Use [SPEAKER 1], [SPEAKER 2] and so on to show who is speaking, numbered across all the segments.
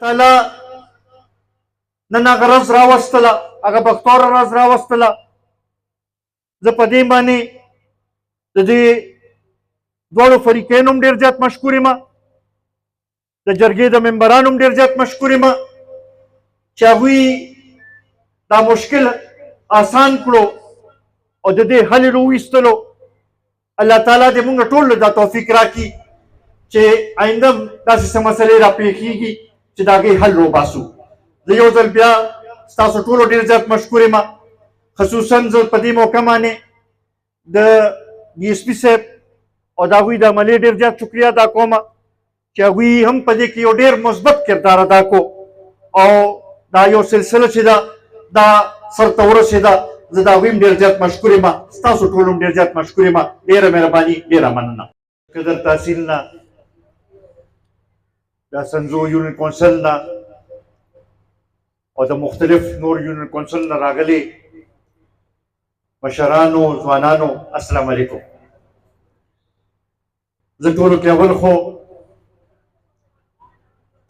[SPEAKER 1] تعالی نن هغه ورځ راوستله، هغه بختوره ورځ راوستله. زه په دې باندې د دې دواړو فریقینو هم ډېر زیات مشکور یم، د جرګې د ممبرانو هم ډېر زیات مشکور یم چې هغوی دا مشکل آسان کړو او د دې حل یې راوایستلو. الله تعالی دې موږ ټولو دا توفیق راکړي چې آینده هم داسې څه مسلې راپېښېږي چې د هغې حل راوباسو. زه یو ځل بیا ستاسو ټولو ډېر زیات مشکور یم. خصوصا زه په دې موقع باندې د ډي ایس پي صاحب او د هغوی د عملې ډېر زیات شکریه ادا کوم چې هغوی هم په دې کې یو ډېر مثبت کردار ادا کو او دا یو سلسله چې ده دا سر ته ورسېده. زه د هغوی هم ډېر زیات مشکور یم، ستاسو ټولو هم ډېر زیات مشکور یم. ډېره مهرباني، ډېره مننه. قدر تحصیل نه، د سنځو یونین کونسل نه او د مختلف نور یونین کونسل نه راغلي مشرانو، ځوانانو، السلام علیکم. زه ټولو کې اول خو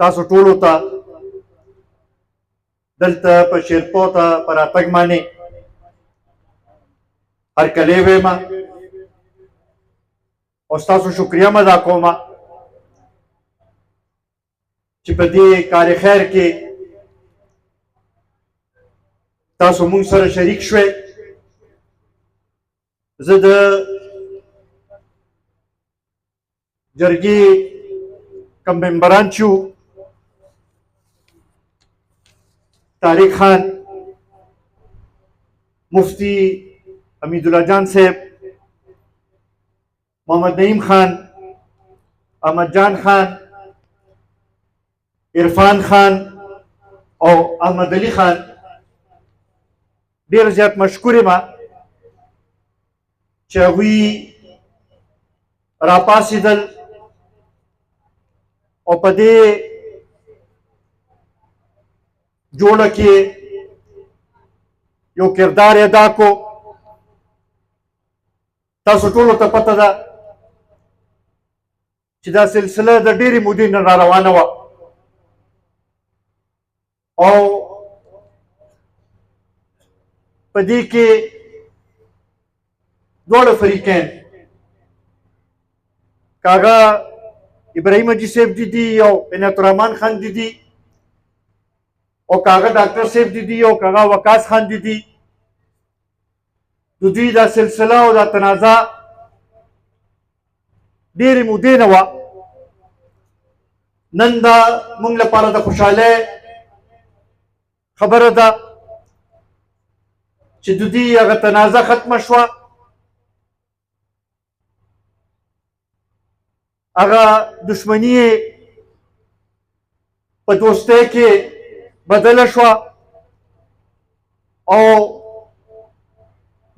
[SPEAKER 1] تاسو ټولو ته دلته په شیرپو ته په راتګ باندې هرکلی ویم او ستاسو شکریه م ادا کوم چې په دې کار خیر کې تاسو مونږ سره شریک شوئ. زه د جرګې کوم ممبران چې وو، طارق خان، مفتی حمیدالله جان صاحب، محمد نعیم خان، احمد جان خان، عرفان خان او احمد علي خان ډېر زیات مشکور یم چې هغوی راپاڅېدل او په دې جوړه کې یو کردار ادا کو. تاسو ټولو ته پته ده چې دا سلسله د ډېرې مودې نه را روانه وه او په دې کې دواړه فریقین کاغه ابراهیم حاجي صاحب دي او عنایت الرحمن خان دي او کاغه ډاکټر صاحب دي او کاغه وقاص خان دي، د دوی دا سلسله او دا تنازع ډېرې مودې نه وه. نن دا موږ لپاره د خوشحالۍ خبره ده چې د دوی هغه تنازع ختمه شوه، هغه دشمني په دوستۍ کې بدله شوه او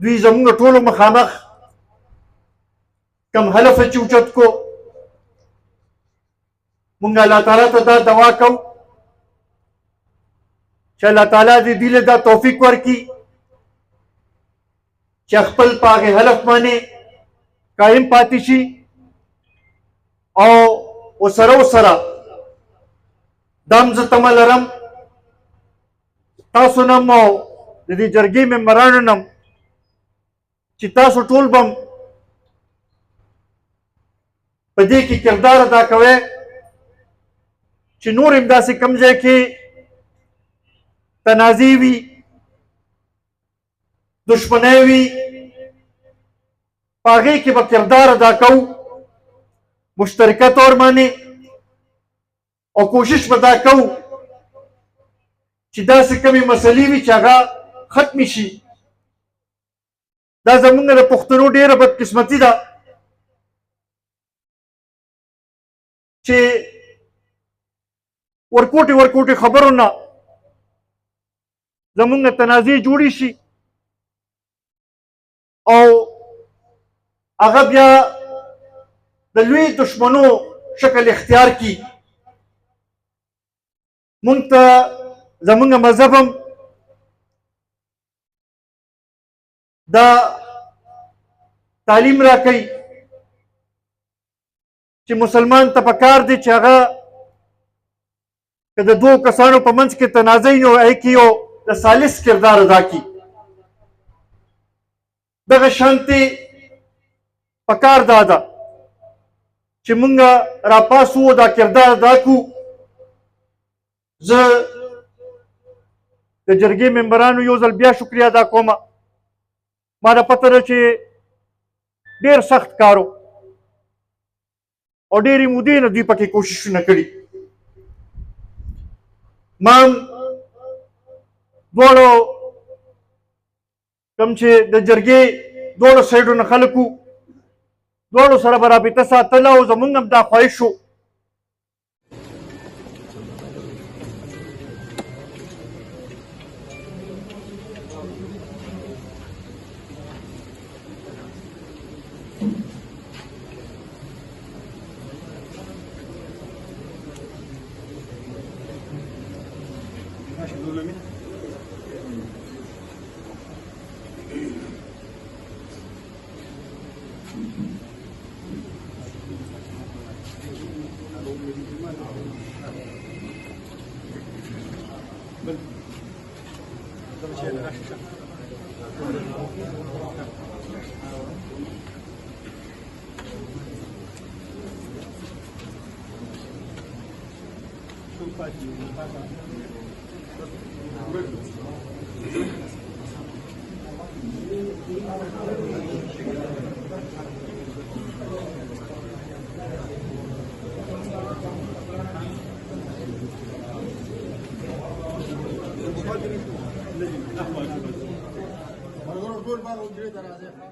[SPEAKER 1] دوی زموږ ټولو مخامخ کم حلف چې اوچت کو. مونږ الله تعالی ته دا دعا کوو چې الله تعالی دې دوی له دا توفیق ورکړي چې خپل په هغې حلف باندې قایم پاتې شي او ورسره دا هم زه تمه لرم تاسو نه هم او د دې جرګې ممبرانو نه هم چې تاسو ټول به په دې کې کردار ادا کوئ چې نور هم داسې کوم ځای کې تنازع وي، دشمنۍ وي، په هغې کې به کردار ادا کوو مشترکه طور باندې او کوشش به دا کوو چې داسې کمې مسلې وي چې هغه ختمې شي. دا زموږ د پښتنو ډېره بدقسمتي ده چې ورکوټې خبرو نه زموږ تنازع جوړې شي او هغه بیا د لوی دشمنو شکل اختیار کړي. مونږ ته زموږ مذهب هم دا تعلیم راکوي چې مسلمان ته پکار دی چې هغه که د دوو کسانو په منځ کې تنازع نو هغې کې یو د ثالث کردار ادا کړي. دغه شانتې پکار دا ده چې موږ راپاسو دا کردار ادا کړو. زه د جرګې ممبرانو یو ځل بیا شکریه ادا کوم. ما ته پته ده چې ډېر سخت کار و او ډېرې مودې نه دوی پکې کوششونه کړي. ما هم دواړو کوم چې د جرګې دواړو سایډو نه خلک وو دواړو سره به رابطه ساتله او زمونږ هم دا خواهش و
[SPEAKER 2] ټول باغ وګړي درازه